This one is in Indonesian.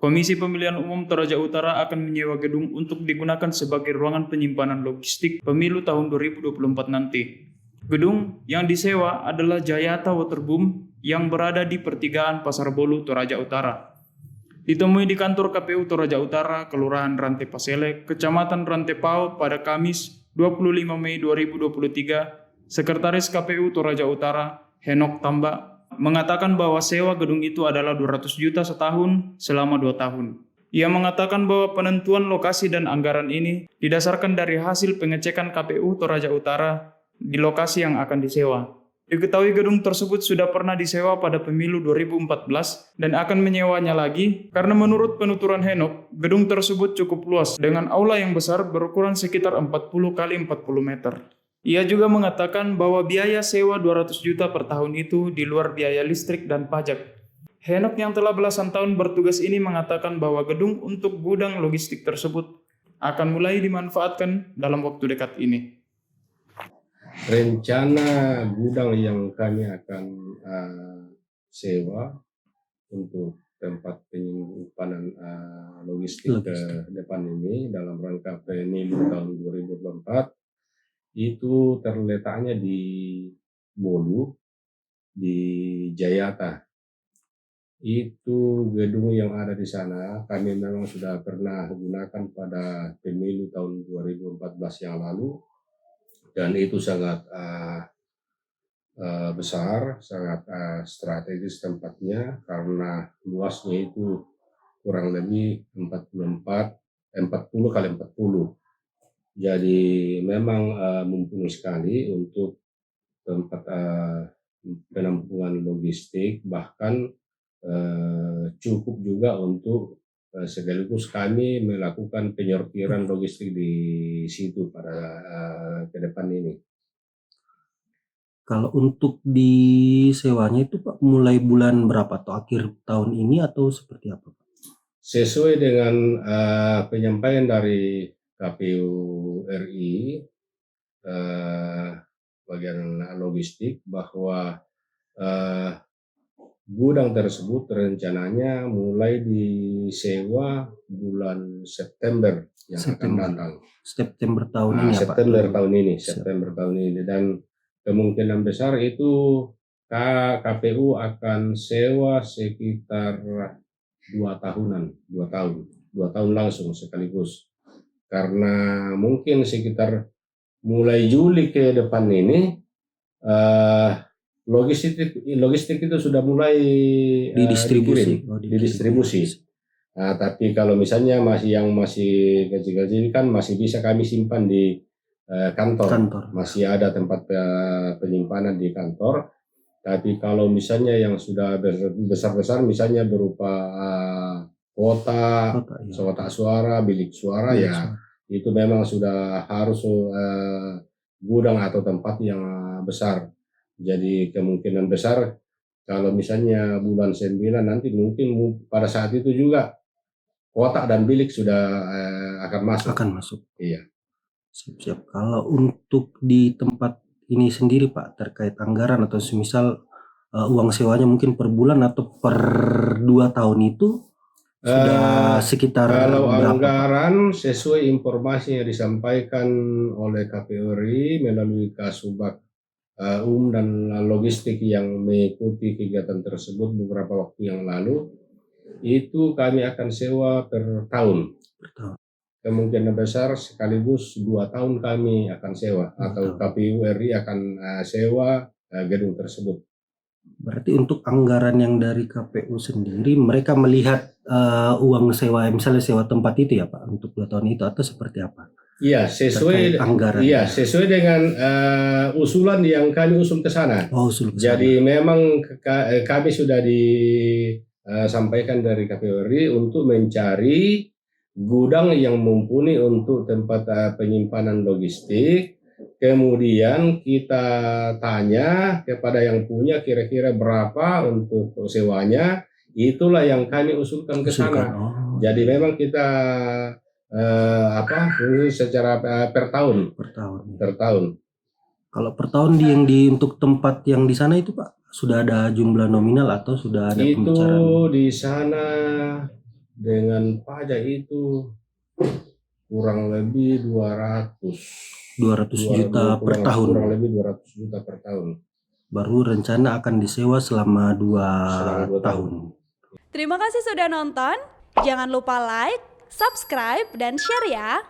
Komisi Pemilihan Umum Toraja Utara akan menyewa gedung untuk digunakan sebagai ruangan penyimpanan logistik pemilu tahun 2024 nanti. Gedung yang disewa adalah Jayata Waterboom yang berada di pertigaan Pasar Bolu, Toraja Utara. Ditemui di kantor KPU Toraja Utara, Kelurahan Rantai Pasele, Kecamatan Rantai Pao pada Kamis 25 Mei 2023, Sekretaris KPU Toraja Utara, Henok Tambak, mengatakan bahwa sewa gedung itu adalah 200 juta setahun selama 2 tahun. Ia mengatakan bahwa penentuan lokasi dan anggaran ini didasarkan dari hasil pengecekan KPU Toraja Utara di lokasi yang akan disewa. Diketahui gedung tersebut sudah pernah disewa pada pemilu 2014 dan akan menyewanya lagi karena menurut penuturan Henok, gedung tersebut cukup luas dengan aula yang besar berukuran sekitar 40 kali 40 meter. Ia juga mengatakan bahwa biaya sewa 200 juta per tahun itu di luar biaya listrik dan pajak. Henok yang telah belasan tahun bertugas ini mengatakan bahwa gedung untuk gudang logistik tersebut akan mulai dimanfaatkan dalam waktu dekat ini. Rencana gudang yang kami akan sewa untuk tempat penyimpanan logistik ke depan ini dalam rangka pemilu tahun 2024 itu terletaknya di Bolu, di Jayata. Itu gedung yang ada di sana kami memang sudah pernah gunakan pada pemilu tahun 2014 yang lalu, dan itu sangat besar, sangat strategis tempatnya karena luasnya itu kurang lebih 40 kali 40. Jadi memang mumpuni sekali untuk tempat penampungan logistik, bahkan cukup juga untuk sekaligus kami melakukan penyortiran logistik di situ pada ke depan ini. Kalau untuk disewanya itu Pak mulai bulan berapa, atau akhir tahun ini atau seperti apa Pak? Sesuai dengan penyampaian dari KPU RI bagian logistik bahwa gudang tersebut rencananya mulai disewa bulan September yang akan datang. September tahun ini ya Pak? September tahun ini, dan kemungkinan besar itu KPU akan sewa sekitar 2 tahun langsung sekaligus, karena mungkin sekitar mulai Juli ke depan ini logistik itu sudah mulai didistribusi. Tapi kalau misalnya masih kecil-kecil kan masih bisa kami simpan di kantor. Masih ada tempat penyimpanan di kantor. Tapi kalau misalnya yang sudah besar-besar, misalnya berupa kotak suara, bilik suara, itu memang sudah harus gudang atau tempat yang besar. Jadi kemungkinan besar kalau misalnya bulan 9 nanti mungkin pada saat itu juga kotak dan bilik sudah akan masuk. Iya. Siap. Kalau untuk di tempat ini sendiri Pak, terkait anggaran atau semisal uang sewanya mungkin per bulan atau per 2 tahun itu sudah sekitar kalau berapa anggaran Pak? Sesuai informasi yang disampaikan oleh KPU RI melalui Kasubag dan logistik yang mengikuti kegiatan tersebut beberapa waktu yang lalu, itu kami akan sewa per tahun. Kemungkinan besar sekaligus 2 tahun kami akan sewa, atau KPU RI akan sewa gedung tersebut. Berarti untuk anggaran yang dari KPU sendiri, mereka melihat uang sewa, misalnya sewa tempat itu ya Pak, untuk 2 tahun itu, atau seperti apa? Iya, sesuai dengan usulan yang kami usul ke sana. Jadi memang kami sudah disampaikan dari KPU RI untuk mencari gudang yang mumpuni untuk tempat penyimpanan logistik. Kemudian kita tanya kepada yang punya kira-kira berapa untuk sewanya, itulah yang kami usulkan ke sana. Jadi memang kita secara per tahun. Kalau per tahun yang untuk tempat yang di sana itu Pak, sudah ada jumlah nominal atau sudah ada pembicaraan? Itu di sana dengan pajak itu kurang lebih 200 juta per tahun. Kurang lebih 200 juta per tahun. Baru rencana akan disewa selama 2 Selama 2 tahun. Terima kasih sudah nonton. Jangan lupa like, subscribe, dan share ya.